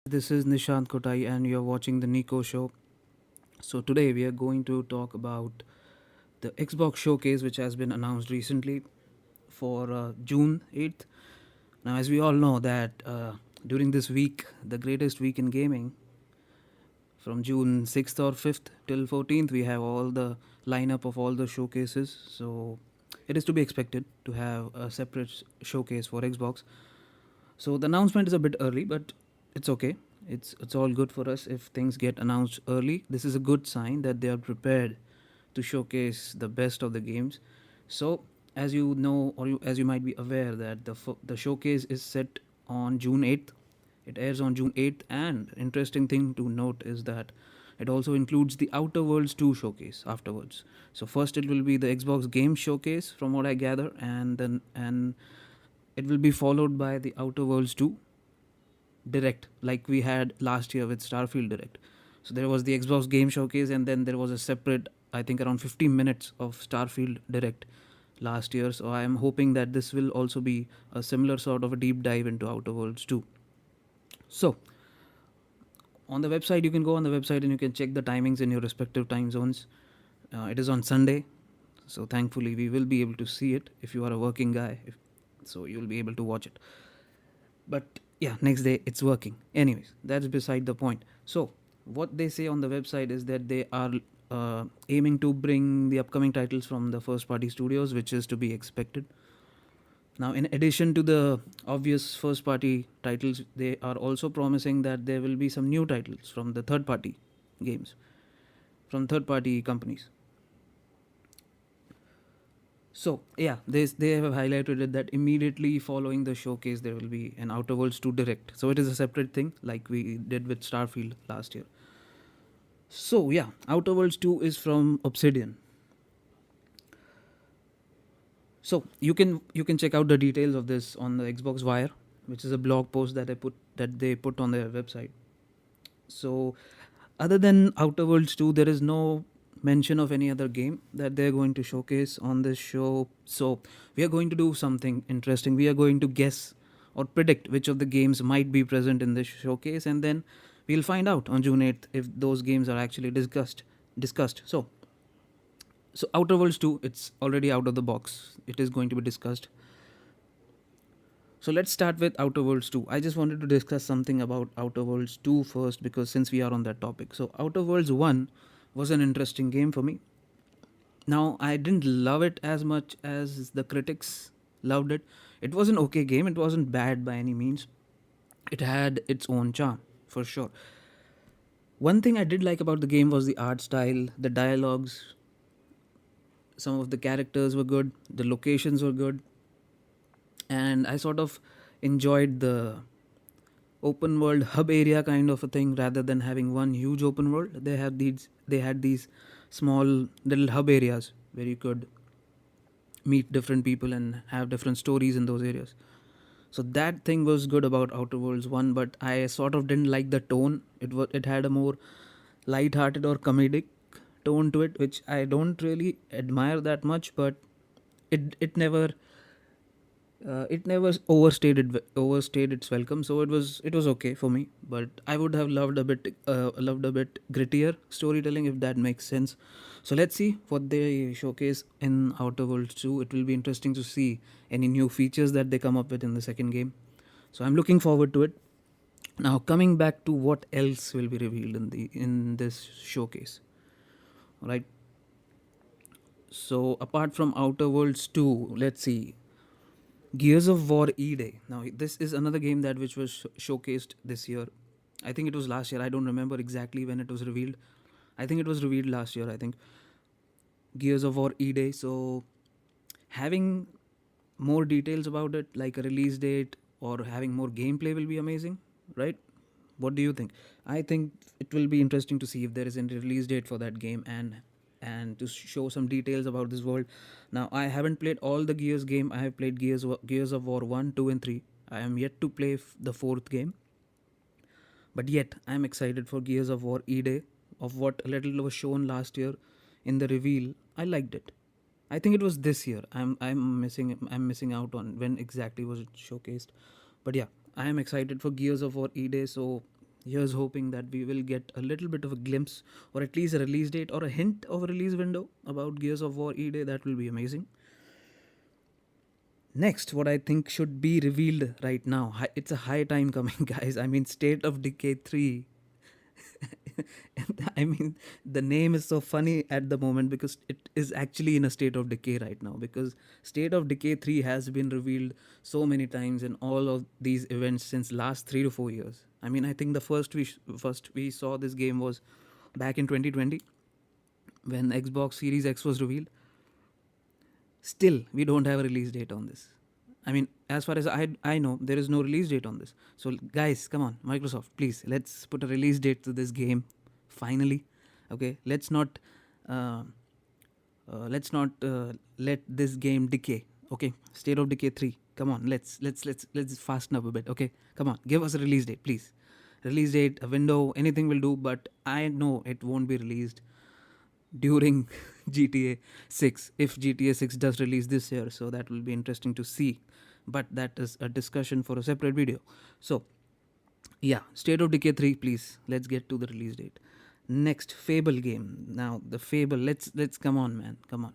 This is Nishant Kotai, and you're watching the NiKo show. So, today we are going to talk about the Xbox showcase, which has been announced recently for June 8th. Now, as we all know, that during this week, the greatest week in gaming, from June 6th or 5th till 14th, we have all the lineup of all the showcases. So, it is to be expected to have a separate showcase for Xbox. So the announcement is a bit early, but it's okay. It's all good for us if things get announced early. This is a good sign that they are prepared to showcase the best of the games. So as you know, as you might be aware, that the showcase is set on June 8th. It airs on June 8th, and interesting thing to note is that it also includes the Outer Worlds 2 showcase afterwards. So first it will be the Xbox Game Showcase, from what I gather, and it will be followed by the Outer Worlds 2 Direct, like we had last year with Starfield Direct. So there was the Xbox Game Showcase, and then there was a separate, I think, around 15 minutes of Starfield Direct last year. So I am hoping that this will also be a similar sort of a deep dive into Outer Worlds 2. So on the website, you can go on the website and you can check the timings in your respective time zones. It is on Sunday, so thankfully we will be able to see it if you are a working guy. So you'll be able to watch it. But yeah, next day it's working. Anyways, that's beside the point. So what they say on the website is that they are aiming to bring the upcoming titles from the first party studios, which is to be expected. Now, in addition to the obvious first party titles, they are also promising that there will be some new titles from the third party games, from third party companies. So yeah, they have highlighted it that immediately following the showcase there will be an Outer Worlds 2 Direct. So it is a separate thing, like we did with Starfield last year. So yeah, Outer Worlds 2 is from Obsidian. So you can check out the details of this on the Xbox Wire, which is a blog post that they put on their website. So other than Outer Worlds 2, there is no mention of any other game that they're going to showcase on this show. So we are going to do something interesting. We are going to guess or predict which of the games might be present in this showcase, and then we'll find out on June 8th if those games are actually discussed. So Outer Worlds 2, it's already out of the box. It is going to be discussed. So let's start with Outer Worlds 2. I just wanted to discuss something about Outer Worlds 2 first, because since we are on that topic. So Outer Worlds 1 was an interesting game for me. Now, I didn't love it as much as the critics loved it. It was an okay game. It wasn't bad by any means. It had its own charm, for sure. One thing I did like about the game was the art style, the dialogues. Some of the characters were good, the locations were good, and I sort of enjoyed the open world hub area kind of a thing rather than having one huge open world. They had these small little hub areas where you could meet different people and have different stories in those areas. So that thing was good about Outer Worlds 1, but I sort of didn't like the tone. It had a more light-hearted or comedic tone to it, which I don't really admire that much, but it never overstayed its welcome. So it was okay for me, but I would have loved a bit grittier storytelling, if that makes sense. So let's see what they showcase in Outer Worlds 2. It will be interesting to see any new features that they come up with in the second game. So I'm looking forward to it. Now, coming back to what else will be revealed in this showcase, right? So apart from Outer Worlds 2, let's see, Gears of War E-Day. Now, this is another game that which was showcased this year. I think it was last year. I don't remember exactly when it was revealed. I think it was revealed last year. I think Gears of War E-Day. So having more details about it, like a release date or having more gameplay, will be amazing, right? What do you think? I think it will be interesting to see if there is a release date for that game, and to show some details about this world. Now, I haven't played all the Gears game. I have played Gears of War 1, 2 and 3. I am yet to play the fourth game. But yet, I am excited for Gears of War E-Day. Of what little was shown last year in the reveal, I liked it. I think it was this year. I'm missing out on when exactly was it showcased. But yeah, I am excited for Gears of War E-Day. So Here's hoping that we will get a little bit of a glimpse, or at least a release date or a hint of a release window about Gears of War E Day. That will be amazing. Next, what I think should be revealed right now. It's a high time coming, guys. I mean, State of Decay 3. I mean, the name is so funny at the moment because it is actually in a state of decay right now. Because State of Decay 3 has been revealed so many times in all of these events since last 3 to 4 years. I mean, I think the first we saw this game was back in 2020 when Xbox Series X was revealed. Still, we don't have a release date on this. I mean, as far as I know, there is no release date on this. So, guys, come on, Microsoft, please, let's put a release date to this game. Finally, okay. Uh, let's not let this game decay. Okay, State of Decay 3. Come on, let's fasten up a bit. Okay, come on, give us a release date, please. Release date, a window, anything will do. But I know it won't be released during GTA 6 if GTA 6 does release this year, so that will be interesting to see, but that is a discussion for a separate video. So yeah, State of Decay 3, please, let's get to the release date. Next, Fable game. Now the Fable, let's come on, man, come on,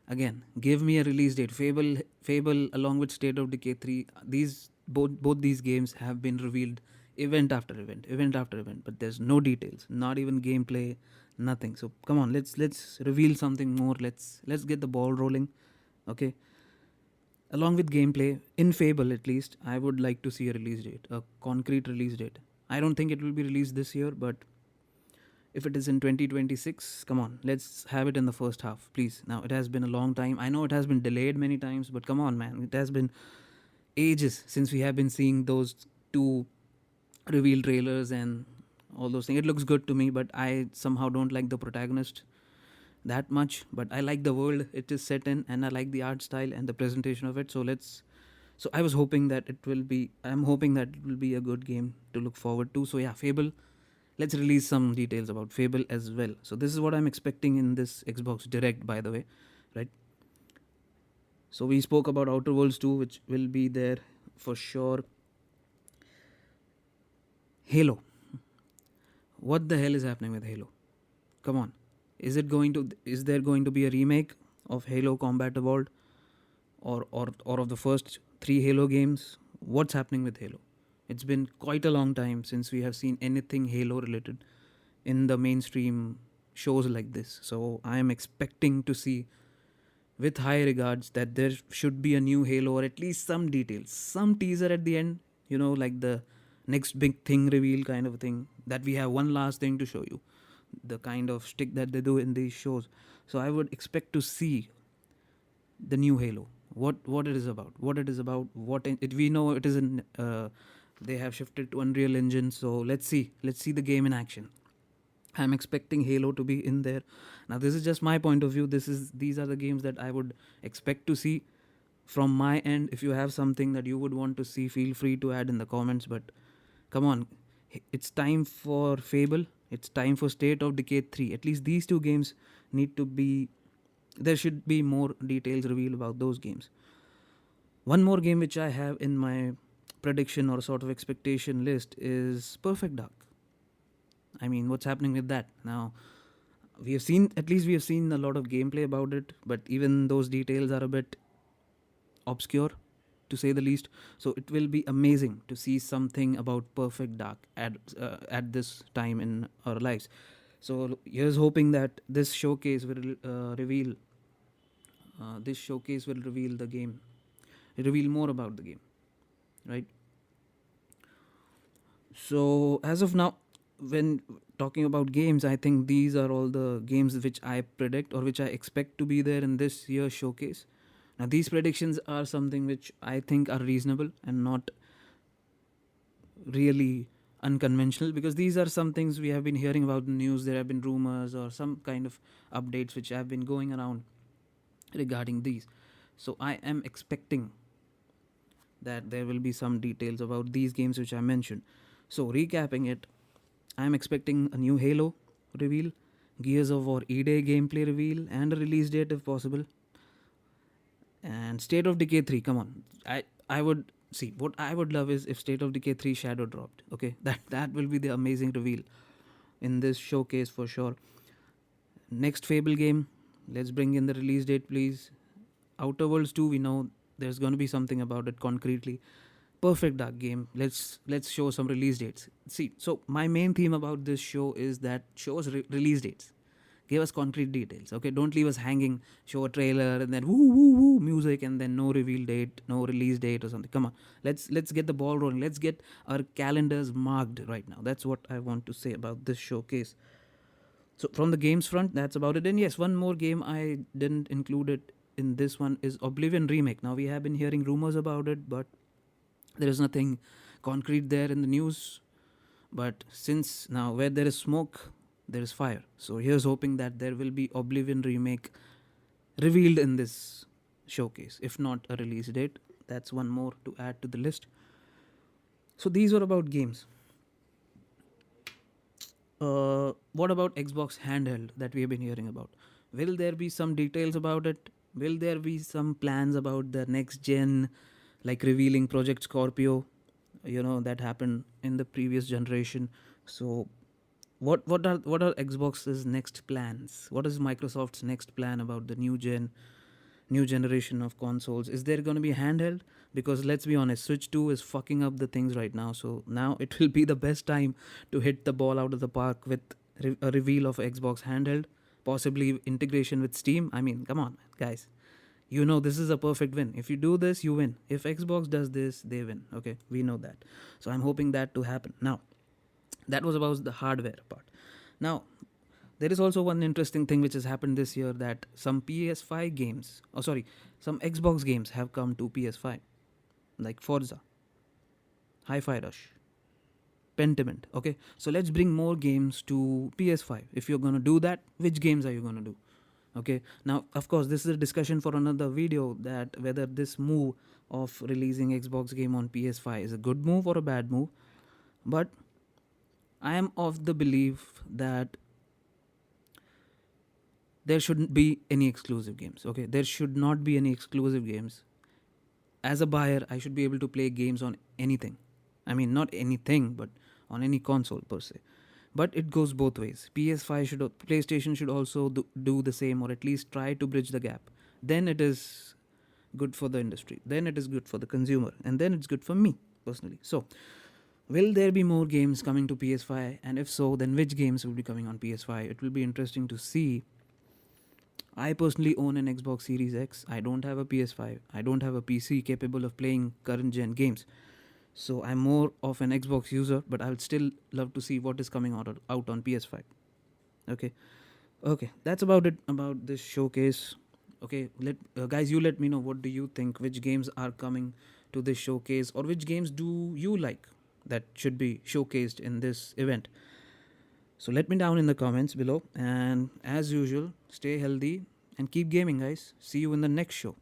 again, give me a release date. Fable along with State of Decay 3, these both these games have been revealed event after event, but there's no details, not even gameplay, nothing. So come on, let's reveal something more. Let's get the ball rolling. Okay, along with gameplay in Fable, at least I would like to see a release date, a concrete release date. I don't think it will be released this year, but if it is in 2026, come on, let's have it in the first half, please. Now, it has been a long time. I know it has been delayed many times, but come on, man, it has been ages since we have been seeing those two reveal trailers and all those things. It looks good to me, but I somehow don't like the protagonist that much. But I like the world it is set in, and I like the art style and the presentation of it. So I was hoping that it will be. I'm hoping that it will be a good game to look forward to. So yeah, Fable. Let's release some details about Fable as well. So this is what I'm expecting in this Xbox Direct, by the way, right? So we spoke about Outer Worlds 2, which will be there for sure. Halo. What the hell is happening with Halo? Come on. Is there going to be a remake of Halo Combat Evolved or of the first 3 Halo games? What's happening with Halo? It's been quite a long time since we have seen anything Halo related in the mainstream shows like this. So I am expecting to see, with high regards, that there should be a new Halo, or at least some details, some teaser at the end, like the next big thing reveal kind of thing, that we have one last thing to show you, the kind of shtick that they do in these shows. So I would expect to see the new Halo, what it is about, we know it is in they have shifted to Unreal Engine. So let's see the game in action. I'm expecting Halo to be in there. Now this is just my point of view. These are the games that I would expect to see from my end. If you have something that you would want to see, feel free to add in the comments. But come on, it's time for Fable, it's time for State of Decay 3. At least these two games need to be, there should be more details revealed about those games. One more game which I have in my prediction or sort of expectation list is Perfect Dark. I mean, what's happening with that? Now, we have seen a lot of gameplay about it, but even those details are a bit obscure, to say the least. So it will be amazing to see something about Perfect Dark at this time in our lives. So here's hoping that this showcase will reveal the game, reveal more about the game, right? So as of now, when talking about games, I think these are all the games which I predict or which I expect to be there in this year's showcase. Now these predictions are something which I think are reasonable and not really unconventional, because these are some things we have been hearing about in the news. There have been rumors or some kind of updates which have been going around regarding these. So I am expecting that there will be some details about these games which I mentioned. So recapping it, I am expecting a new Halo reveal, Gears of War E-Day gameplay reveal, and a release date if possible. And State of Decay 3, come on. I would see, what I would love is if State of Decay 3 Shadow dropped. Okay, that will be the amazing reveal in this showcase for sure. Next Fable game, let's bring in the release date, please. Outer Worlds 2, we know there's going to be something about it concretely. Perfect Dark game. Let's show some release dates. See, so my main theme about this show is that show us release dates. Give us concrete details. Okay, don't leave us hanging. Show a trailer and then woo woo woo music and then no reveal date, no release date or something. Come on, let's get the ball rolling. Let's get our calendars marked right now. That's what I want to say about this showcase. So from the games front, that's about it. And yes, one more game I didn't include it in this one is Oblivion remake. Now we have been hearing rumors about it, but there is nothing concrete there in the news. But since now where there is smoke, there is fire. So here's hoping that there will be Oblivion remake revealed in this showcase. If not a release date, that's one more to add to the list. So these were about games. What about Xbox handheld that we have been hearing about? Will there be some details about it? Will there be some plans about the next gen, like revealing Project Scorpio? That happened in the previous generation. So, what are Xbox's next plans? What is Microsoft's next plan about the new generation of consoles? Is there going to be handheld? Because let's be honest, Switch 2 is fucking up the things right now. So now it will be the best time to hit the ball out of the park with a reveal of Xbox handheld, possibly integration with Steam. I mean, come on, guys. This is a perfect win. If you do this, you win. If Xbox does this, they win. Okay, we know that. So I'm hoping that to happen. Now, that was about the hardware part. Now, there is also one interesting thing which has happened this year, that some PS5 games, some Xbox games have come to PS5, like Forza, Hi-Fi Rush, Pentiment. Okay, so let's bring more games to PS5. If you're gonna do that, which games are you gonna do? Okay, now of course this is a discussion for another video, that whether this move of releasing Xbox game on PS5 is a good move or a bad move. But I am of the belief that there shouldn't be any exclusive games. Okay, there should not be any exclusive games. As a buyer, I should be able to play games on anything. I mean, not anything, but on any console per se. But it goes both ways. PlayStation should also do the same, or at least try to bridge the gap. Then it is good for the industry. Then it is good for the consumer, and then it's good for me personally. So, will there be more games coming to PS5? And if so, then which games will be coming on PS5? It will be interesting to see. I personally own an Xbox Series X. I don't have a PS5. I don't have a PC capable of playing current gen games. So I'm more of an Xbox user, but I would still love to see what is coming out on PS5. Okay, that's about it about this showcase. Okay, guys, you let me know, what do you think? Which games are coming to this showcase, or which games do you like that should be showcased in this event? So let me down in the comments below, and as usual, stay healthy and keep gaming, guys. See you in the next show.